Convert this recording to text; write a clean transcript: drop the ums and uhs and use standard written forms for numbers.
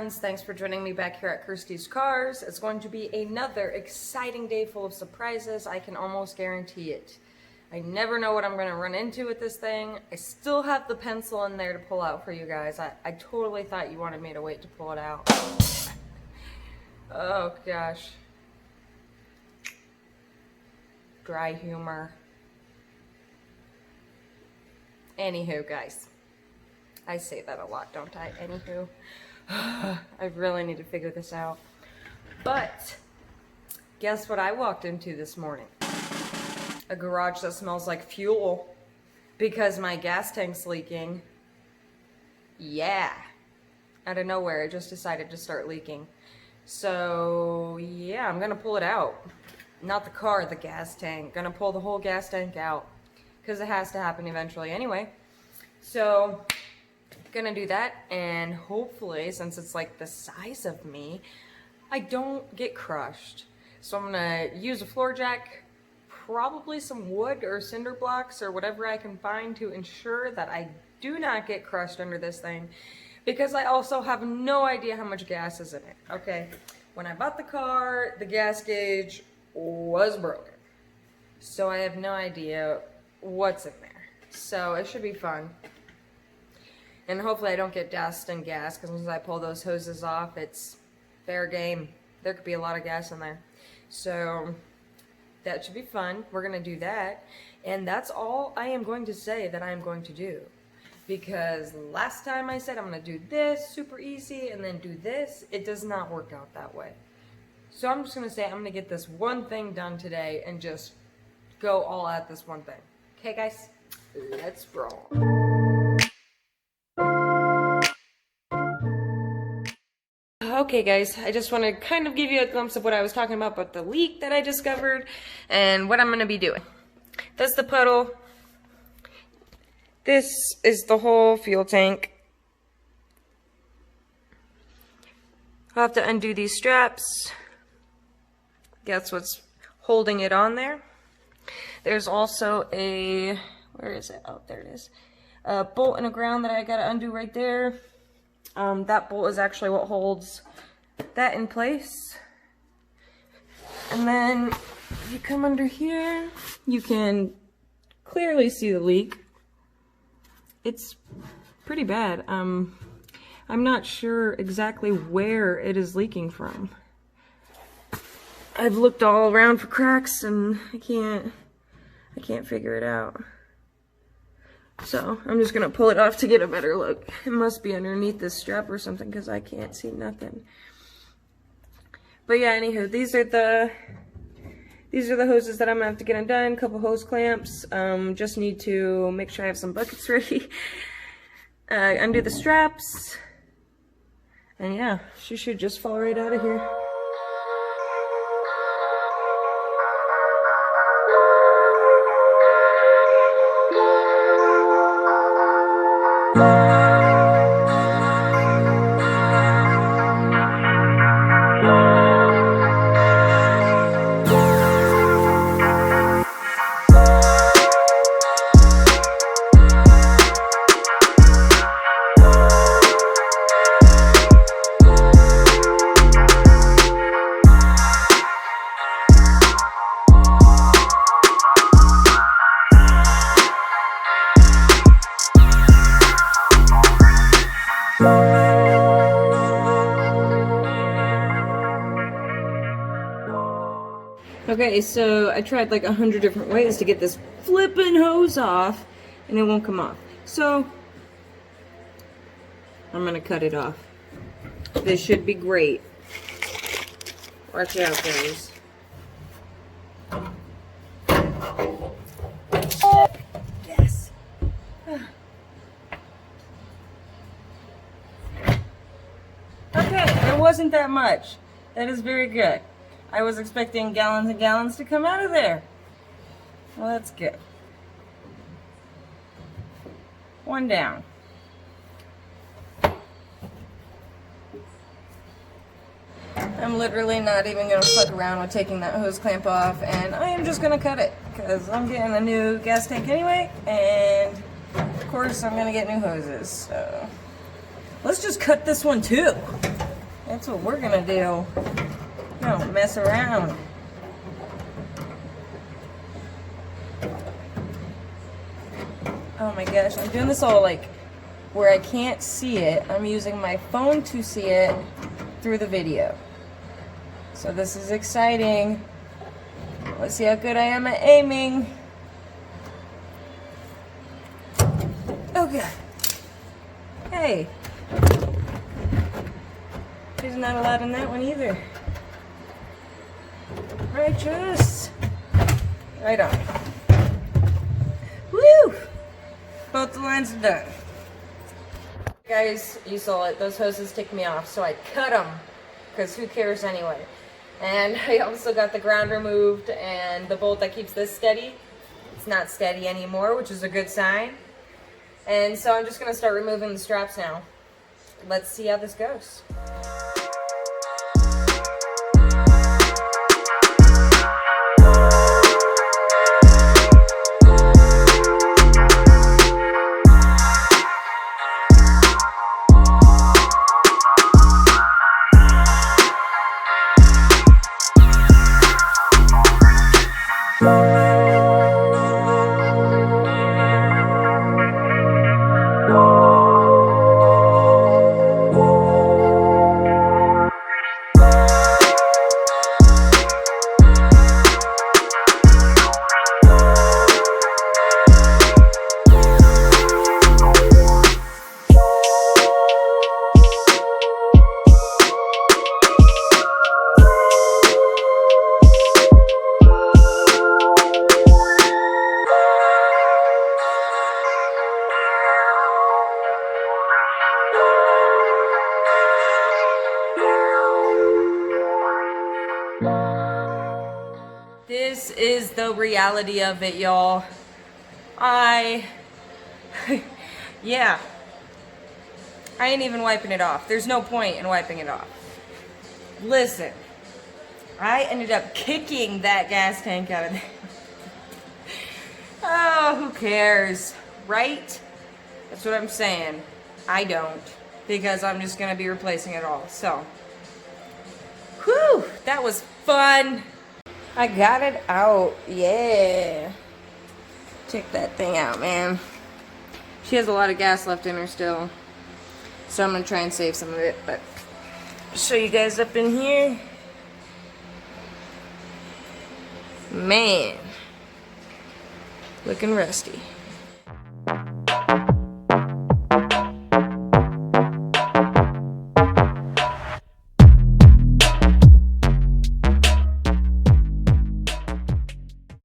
friends, thanks for joining me back here at Kirsties'Karz. It's going to be another exciting day full of surprises. I can almost guarantee it. I never know what I'm going to run into with this thing. I still have the pencil in there to pull out for you guys. I totally thought you wanted me to wait to pull it out. Oh gosh. Dry humor. Anywho, guys. I say that a lot, don't I? Anywho. I really need to figure this out. But guess what I walked into this morning? A garage that smells like fuel because my gas tank's leaking. Yeah. Out of nowhere, it just decided to start leaking. So, yeah, I'm gonna pull it out. Not the car, the gas tank. Gonna pull the whole gas tank out because it has to happen eventually anyway. So, gonna do that, and hopefully, since it's like the size of me, I don't get crushed. So I'm gonna use a floor jack, probably some wood or cinder blocks or whatever I can find to ensure that I do not get crushed under this thing, because I also have no idea how much gas is in it. Okay, when I bought the car, the gas gauge was broken, so I have no idea what's in there. So it should be fun. And hopefully I don't get dust and gas, because once I pull those hoses off, it's fair game. There could be a lot of gas in there. So that should be fun. We're going to do that. And that's all I am going to say that I am going to do. Because last time I said I'm going to do this super easy and then do this, it does not work out that way. So I'm just going to say I'm going to get this one thing done today and just go all at this one thing. Okay, guys? Let's roll. Okay guys, I just want to kind of give you a glimpse of what I was talking about the leak that I discovered and what I'm going to be doing. That's the puddle. This is the whole fuel tank. I'll have to undo these straps. That's what's holding it on there. There's also a, where is it? Oh, there it is. A bolt in the ground that I got to undo right there. That bolt is actually what holds that in place. And then if you come under here, you can clearly see the leak. It's pretty bad. I'm not sure exactly where it is leaking from. I've looked all around for cracks and I can't figure it out. So I'm just gonna pull it off to get a better look. It must be underneath this strap or something because I can't see nothing. But yeah, anywho, these are the hoses that I'm gonna have to get undone. Couple hose clamps. Just need to make sure I have some buckets ready. Undo the straps, and yeah, she should just fall right out of here. Okay, so I tried like 100 different ways to get this flippin' hose off, and it won't come off. So, I'm gonna cut it off. This should be great. Watch out, guys. Yes. Okay, it wasn't that much. That is very good. I was expecting gallons and gallons to come out of there. Well, that's good. One down. I'm literally not even going to fuck around with taking that hose clamp off, and I am just going to cut it, because I'm getting a new gas tank anyway, and of course I'm going to get new hoses, so let's just cut this one too. That's what we're gonna do. Don't mess around. Oh my gosh, I'm doing this all like where I can't see it. I'm using my phone to see it through the video. So this is exciting. Let's see how good I am at aiming. Okay. Hey. There's not a lot in that one either. Righteous. Right on. Woo! Both the lines are done. Guys, you saw it. Those hoses ticked me off, so I cut them. Because who cares anyway? And I also got the ground removed and the bolt that keeps this steady. It's not steady anymore, which is a good sign. And so I'm just going to start removing the straps now. Let's see how this goes. This is the reality of it, y'all. Yeah. I ain't even wiping it off. There's no point in wiping it off. Listen, I ended up kicking that gas tank out of there. Oh, who cares, right? That's what I'm saying. I don't, because I'm just gonna be replacing it all, so. Whew, that was fun. I got it out, yeah. Check that thing out, man. She has a lot of gas left in her still. So I'm gonna try and save some of it, but I'll show you guys up in here. Man, looking rusty.